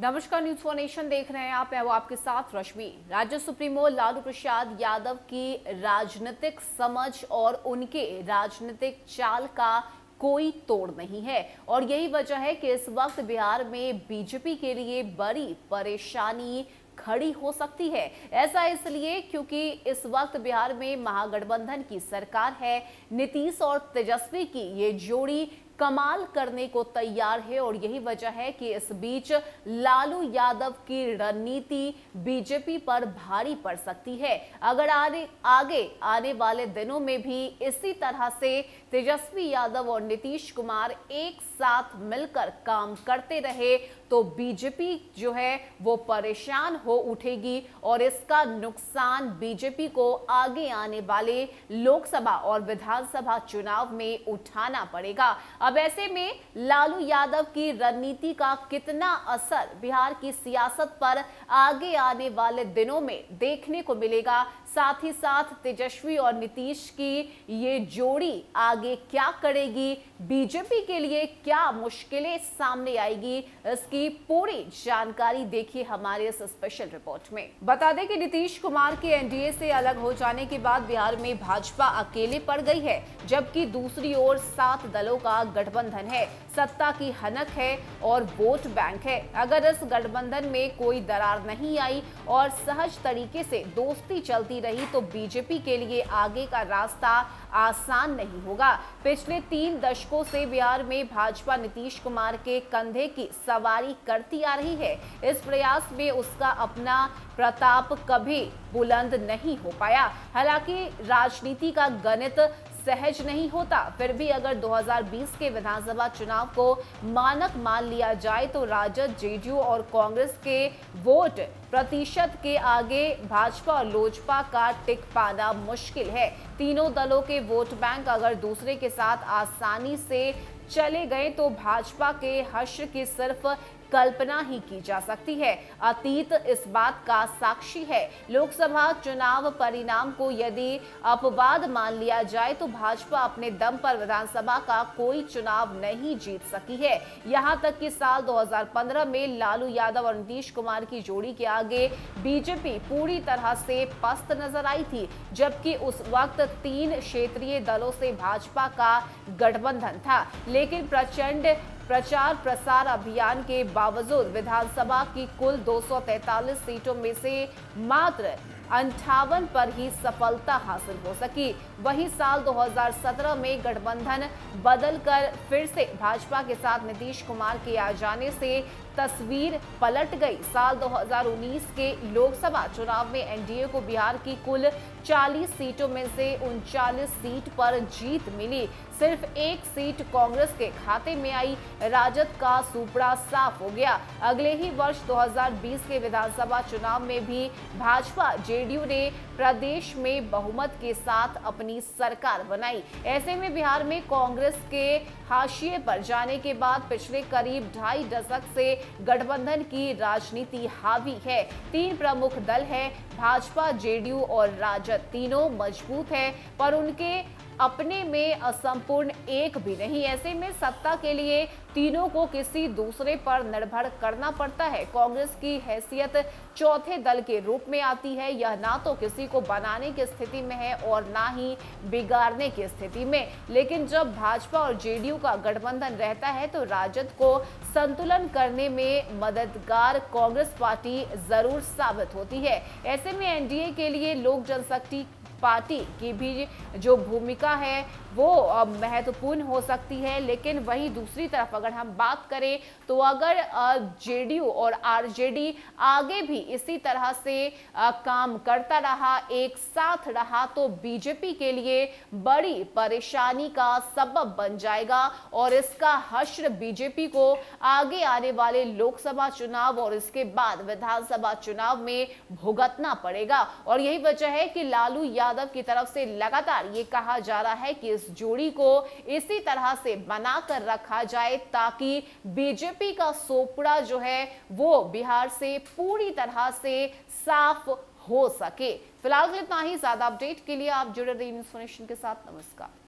नमस्कार, news for nation देख रहे हैं आप। मैं वो आपके साथ रश्मि। राज्य सुप्रीमो लालू प्रसाद यादव की राजनीतिक समझ और उनके राजनीतिक चाल का कोई तोड़ नहीं है और यही वजह है कि इस वक्त बिहार में बीजेपी के लिए बड़ी परेशानी खड़ी हो सकती है। ऐसा इसलिए क्योंकि इस वक्त बिहार में महागठबंधन की सरकार है। नीतीश और तेजस्वी की ये जोड़ी कमाल करने को तैयार है और यही वजह है कि इस बीच लालू यादव की रणनीति बीजेपी पर भारी पड़ सकती है। अगर आगे आने वाले दिनों में भी इसी तरह से तेजस्वी यादव और नीतीश कुमार एक साथ मिलकर काम करते रहे तो बीजेपी जो है वो परेशान हो उठेगी और इसका नुकसान बीजेपी को आगे आने वाले लोकसभा और विधानसभा चुनाव में उठाना पड़ेगा। अब ऐसे में लालू यादव की रणनीति का कितना असर बिहार की सियासत पर आगे आने वाले दिनों में देखने को मिलेगा, साथ ही साथ तेजस्वी और नीतीश की ये जोड़ी आगे क्या करेगी, बीजेपी के लिए क्या मुश्किलें सामने आएगी, इसकी पूरी जानकारी देखिए हमारे इस स्पेशल रिपोर्ट में। बता दें कि नीतीश कुमार के एनडीए से अलग हो जाने के बाद बिहार में भाजपा अकेले पड़ गई है, जबकि दूसरी ओर 7 दलों का गठबंधन है। सत्ता की हनक है और वोट बैंक है। अगर इस गठबंधन में कोई दरार नहीं आई और सहज तरीके से दोस्ती चलती रही तो बीजेपी के लिए आगे का रास्ता आसान नहीं होगा। पिछले 3 दशकों से बिहार में भाजपा नीतीश कुमार के कंधे की सवारी करती आ रही है। इस प्रयास में उसका अपना प्रताप कभी बुलंद नहीं हो पाया। हालांकि राजनीति का गणित सहज नहीं होता, फिर भी अगर 2020 के विधानसभा चुनाव को मानक मान लिया जाए तो राजद, जेडीयू और कांग्रेस के वोट प्रतिशत के आगे भाजपा और लोजपा का टिक पाना मुश्किल है। तीनों दलों के वोट बैंक अगर दूसरे के साथ आसानी से चले गए तो भाजपा के हश्र की सिर्फ कल्पना ही की जा सकती है। अतीत इस बात का साक्षी है। लोकसभा चुनाव परिणाम को यदि अपवाद मान लिया जाए तो भाजपा अपने दम पर विधानसभा का कोई चुनाव नहीं जीत सकी है। यहां तक कि साल 2015 में लालू यादव और नीतीश कुमार की जोड़ी के आगे बीजेपी पूरी तरह से पस्त नजर आई थी, जबकि उस वक्त 3 क्षेत्रीय दलों से भाजपा का गठबंधन था। लेकिन प्रचंड प्रचार प्रसार अभियान के बावजूद विधानसभा की कुल 243 सीटों में से मात्र 58 पर ही सफलता हासिल हो सकी। वहीं साल 2017 में गठबंधन बदलकर फिर से भाजपा के साथ नीतीश कुमार के आ जाने से तस्वीर पलट गई। साल 2019 के लोकसभा चुनाव में एनडीए को बिहार की कुल 40 सीटों में से 39 सीट पर जीत मिली। सिर्फ 1 सीट कांग्रेस के खाते में आई। राजद का सुपड़ा साफ हो गया। अगले ही वर्ष 2020 के विधानसभा चुनाव में भी भाजपा जेडीयू ने प्रदेश में बहुमत के साथ अपनी सरकार बनाई। ऐसे में बिहार में कांग्रेस के हाशिए पर जाने के बाद पिछले करीब 2.5 दशक से गठबंधन की राजनीति हावी है। 3 प्रमुख दल हैं, भाजपा, जेडीयू और राजद। तीनों मजबूत हैं पर उनके अपने में असंपूर्ण एक भी नहीं। ऐसे में सत्ता के लिए तीनों को किसी दूसरे पर निर्भर करना पड़ता है। कांग्रेस की हैसियत चौथे दल के रूप में आती है। यह ना तो किसी को बनाने की स्थिति में है और ना ही बिगाड़ने की स्थिति में। लेकिन जब भाजपा और जेडीयू का गठबंधन रहता है तो राजद को संतुलन करने में मददगार कांग्रेस पार्टी जरूर साबित होती है। ऐसे में एनडीए के लिए लोक जनशक्ति पार्टी की भी जो भूमिका है वो महत्वपूर्ण हो सकती है। लेकिन वहीं दूसरी तरफ अगर हम बात करें तो अगर जेडीयू और आरजेडी आगे भी इसी तरह से काम करता रहा, एक साथ रहा, तो बीजेपी के लिए बड़ी परेशानी का सबब बन जाएगा और इसका हश्र बीजेपी को आगे आने वाले लोकसभा चुनाव और इसके बाद विधानसभा चुनाव में भुगतना पड़ेगा। और यही वजह है कि लालू यादव की तरफ से लगातार ये कहा जा रहा है कि इस जोड़ी को इसी तरह से बनाकर रखा जाए ताकि बीजेपी का सोपड़ा जो है वो बिहार से पूरी तरह से साफ हो सके। फिलहाल इतना ही। ज्यादा अपडेट के लिए आप जुड़े रहिए न्यूज़ फॉर नेशन के साथ। नमस्कार।